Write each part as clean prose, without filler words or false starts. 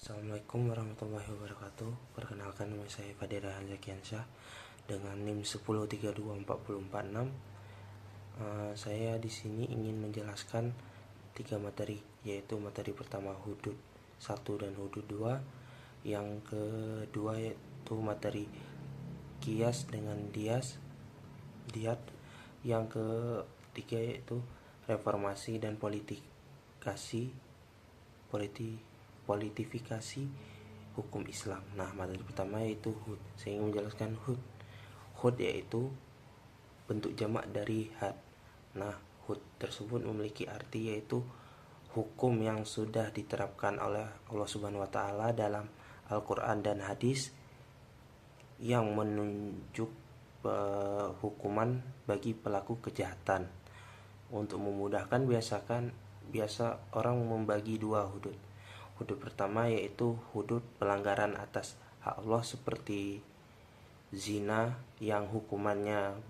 Assalamualaikum warahmatullahi wabarakatuh. Perkenalkan, nama saya Fadira Zakiansyah dengan NIM 10324046. Saya di sini ingin menjelaskan 3 materi, yaitu materi pertama hudud 1 dan hudud 2. Yang kedua yaitu materi kias dengan diat. Yang ketiga yaitu reformasi dan politifikasi hukum Islam. Nah, materi pertama yaitu hud. Saya ingin menjelaskan hud. Hud yaitu bentuk jamak dari had. Nah, hud tersebut memiliki arti yaitu hukum yang sudah diterapkan oleh Allah Subhanahu wa taala dalam Al-Qur'an dan hadis yang menunjuk hukuman bagi pelaku kejahatan. Untuk memudahkan, biasa orang membagi 2 hudud. Hudud pertama yaitu hudud pelanggaran atas hak Allah seperti zina yang hukumannya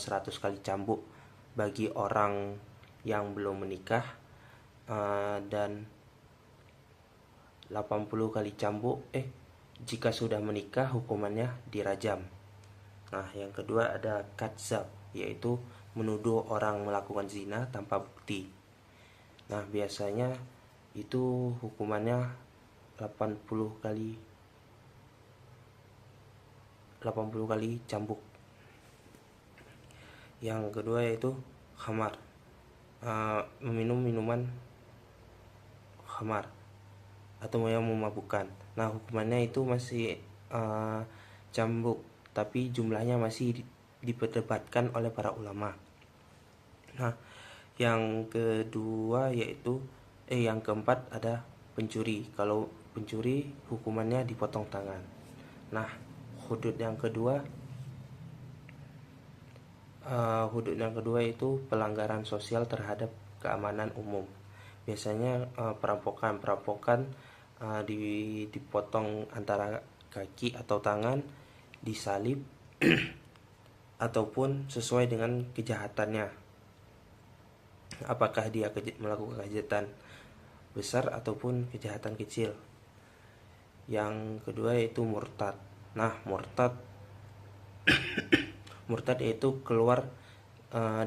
100 kali cambuk bagi orang yang belum menikah, dan 80 kali cambuk jika sudah menikah hukumannya dirajam. Nah, yang kedua ada kadzab, yaitu menuduh orang melakukan zina tanpa bukti. Nah, biasanya itu hukumannya 80 kali cambuk. Yang kedua yaitu khamar, meminum minuman khamar atau yang memabukkan. Nah, hukumannya itu masih cambuk, tapi jumlahnya masih diperdebatkan oleh para ulama. Nah, yang keempat ada pencuri. Kalau pencuri hukumannya dipotong tangan. Nah, hudud yang kedua itu pelanggaran sosial terhadap keamanan umum. Biasanya perampokan dipotong antara kaki atau tangan, disalib ataupun sesuai dengan kejahatannya, apakah dia melakukan kejahatan besar ataupun kejahatan kecil. Yang kedua yaitu murtad. Nah, murtad yaitu keluar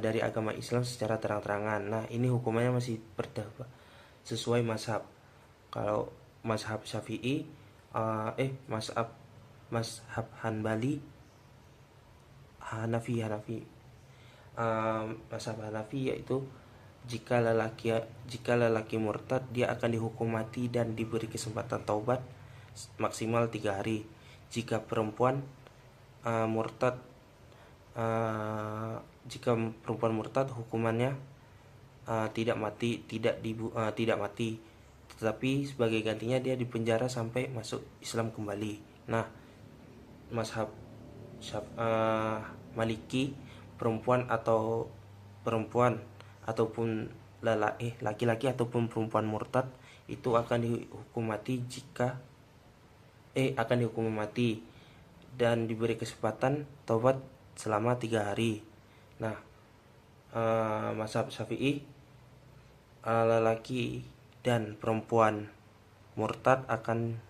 dari agama Islam secara terang-terangan. Nah, ini hukumannya masih sesuai mazhab. Kalau mazhab Syafi'i, mazhab Hanafi, mazhab Hanafi yaitu jika lelaki murtad, dia akan dihukum mati dan diberi kesempatan taubat maksimal 3 hari. Jika perempuan murtad hukumannya tidak mati, tetapi sebagai gantinya dia dipenjara sampai masuk Islam kembali. Nah, mazhab Maliki, perempuan ataupun laki-laki ataupun perempuan murtad itu akan dihukum mati dan diberi kesempatan taubat selama 3 hari. Nah, mazhab Syafi'i, lelaki dan perempuan murtad akan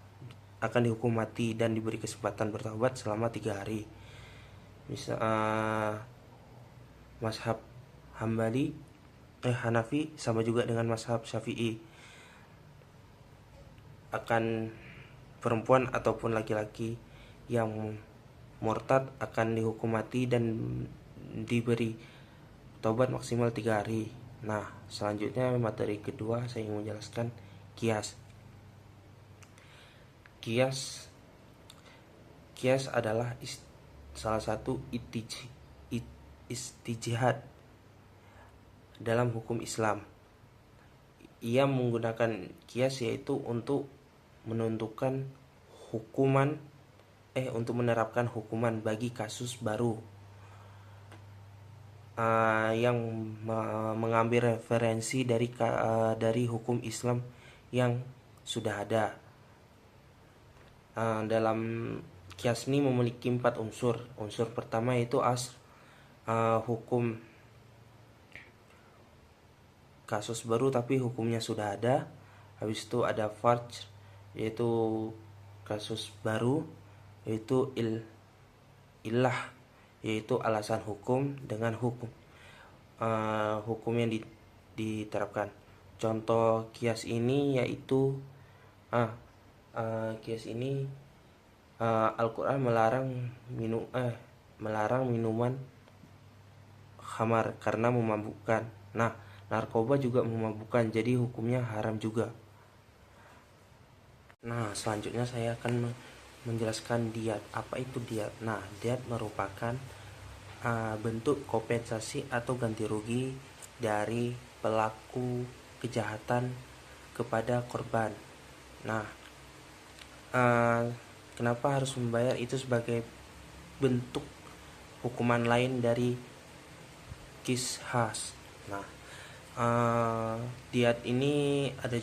dihukum mati dan diberi kesempatan bertaubat selama 3 hari. Mazhab Hanafi sama juga dengan mazhab Syafi'i, akan perempuan ataupun laki-laki yang murtad akan dihukum mati dan diberi taubat maksimal 3 hari. Nah, selanjutnya materi kedua saya ingin menjelaskan kias. Kias adalah salah satu istijhad dalam hukum Islam. Ia menggunakan kias yaitu untuk menentukan untuk menerapkan hukuman bagi kasus baru yang mengambil referensi dari hukum Islam yang sudah ada. Dalam kias ini memiliki 4 unsur. Unsur pertama yaitu hukum kasus baru tapi hukumnya sudah ada. Habis itu ada farj, yaitu kasus baru, yaitu ilah, yaitu alasan hukum dengan hukum yang diterapkan. Contoh kias ini yaitu kias ini Al-Quran melarang minuman khamar karena memabukkan. Nah, narkoba juga memabukkan, jadi hukumnya haram juga. Nah, selanjutnya saya akan menjelaskan diat. Apa itu diat? Nah, diat merupakan bentuk kompensasi atau ganti rugi dari pelaku kejahatan kepada korban. Nah, kenapa harus membayar? Itu sebagai bentuk hukuman lain dari qisas. Nah, diat ini ada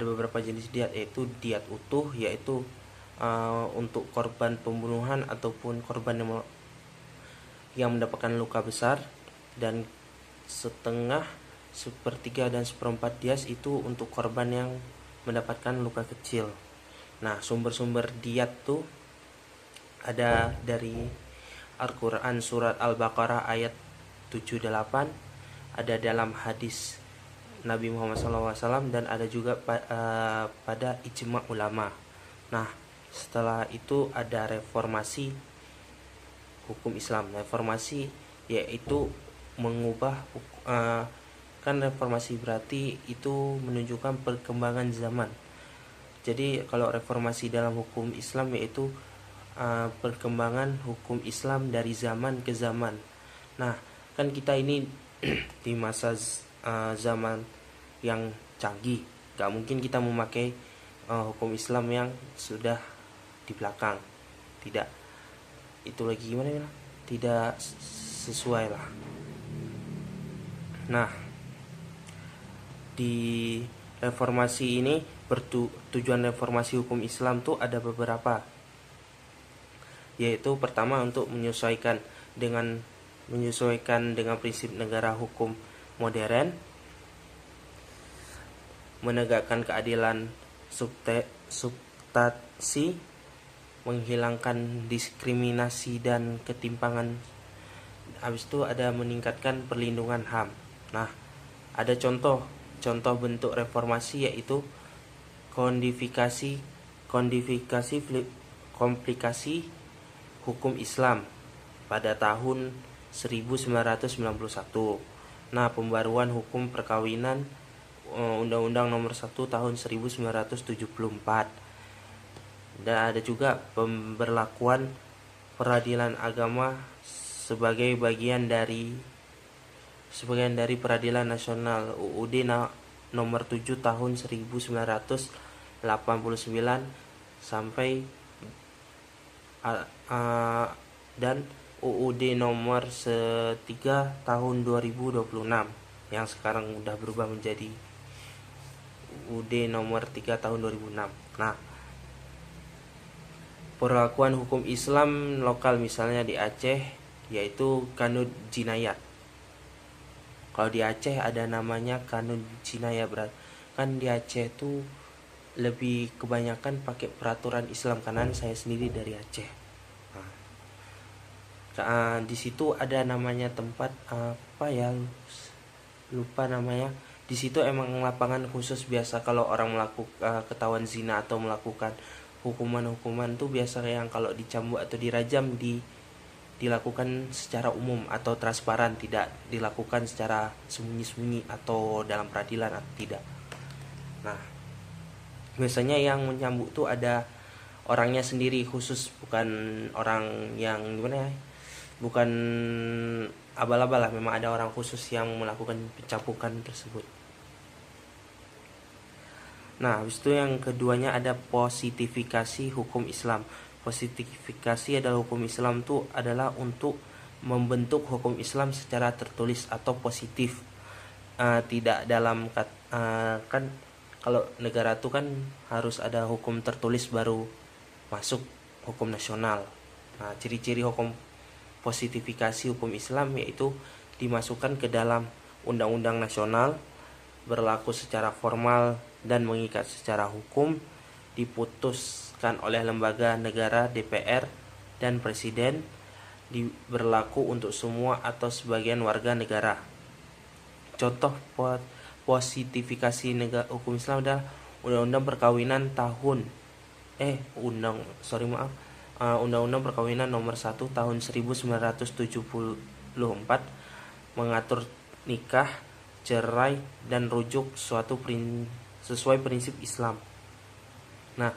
beberapa jenis diat, yaitu diat utuh, yaitu untuk korban pembunuhan ataupun korban yang mendapatkan luka besar, dan setengah, sepertiga, dan seperempat diat itu untuk korban yang mendapatkan luka kecil. Nah, sumber-sumber diat tuh ada dari Al-Quran surat Al-Baqarah ayat 78, ada dalam hadis Nabi Muhammad SAW, dan ada juga pada ijma ulama. Nah, setelah itu ada reformasi hukum Islam. Reformasi yaitu mengubah kan reformasi berarti itu menunjukkan perkembangan zaman. Jadi kalau reformasi dalam hukum Islam yaitu perkembangan hukum Islam dari zaman ke zaman. Nah, kan kita ini di masa zaman yang canggih, gak mungkin kita memakai hukum Islam yang sudah di belakang. Tidak, itu lagi gimana ya? Tidak sesuai lah. Nah, di reformasi ini tujuan reformasi hukum Islam tuh ada beberapa, yaitu pertama untuk menyesuaikan dengan prinsip negara hukum modern, menegakkan keadilan substansi, menghilangkan diskriminasi dan ketimpangan. Habis itu ada meningkatkan perlindungan HAM. Nah, ada contoh bentuk reformasi yaitu komplikasi hukum Islam pada tahun 1991. Nah, pembaruan hukum perkawinan Undang-Undang Nomor 1 tahun 1974. Dan ada juga pemberlakuan peradilan agama sebagai bagian dari peradilan nasional UUD nomor 7 tahun 1989 sampai dan UUD nomor 3 tahun 2026 yang sekarang udah berubah menjadi UUD nomor 3 tahun 2006. Nah, perlakuan hukum Islam lokal misalnya di Aceh yaitu Kanud Jinayat. Kalau di Aceh ada namanya Kanud Jinayat, kan di Aceh tuh lebih kebanyakan pakai peraturan Islam, karena saya sendiri dari Aceh. Nah, di situ ada namanya tempat apa ya, lupa namanya. Di situ emang lapangan khusus biasa kalau orang melakukan ketahuan zina atau melakukan hukuman tuh biasa yang kalau dicambuk atau dirajam dilakukan secara umum atau transparan, tidak dilakukan secara sembunyi-sembunyi atau dalam peradilan atau tidak. Nah, biasanya yang mencambuk tuh ada orangnya sendiri khusus, bukan orang yang gimana ya, bukan abal-abal lah, memang ada orang khusus yang melakukan pencambukan tersebut. Nah, habis itu yang keduanya ada positifikasi hukum Islam. Positifikasi adalah hukum Islam itu adalah untuk membentuk hukum Islam secara tertulis atau positif. Tidak dalam kan kalau negara itu kan harus ada hukum tertulis baru masuk hukum nasional. Nah, ciri-ciri hukum positifikasi hukum Islam yaitu dimasukkan ke dalam undang-undang nasional, berlaku secara formal dan mengikat secara hukum, diputuskan oleh lembaga negara DPR dan Presiden berlaku untuk semua atau sebagian warga negara. Contoh positifikasi hukum Islam adalah Undang-Undang Perkawinan Undang-Undang Perkawinan Nomor 1 Tahun 1974 mengatur nikah, cerai, dan rujuk sesuai prinsip Islam. Nah,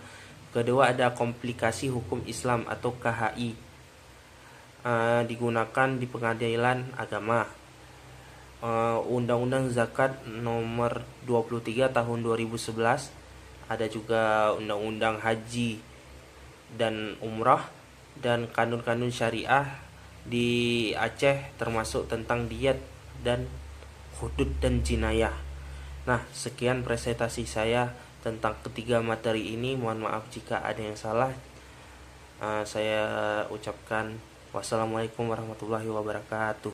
kedua ada komplikasi hukum Islam atau KHI, digunakan di pengadilan agama. Undang-Undang Zakat Nomor 23 Tahun 2011, ada juga Undang-Undang Haji dan Umrah, dan kanun-kanun syariah di Aceh termasuk tentang diat dan hudud dan jinayah. Nah, sekian presentasi saya tentang ketiga materi ini. Mohon maaf jika ada yang salah. Saya ucapkan wassalamualaikum warahmatullahi wabarakatuh.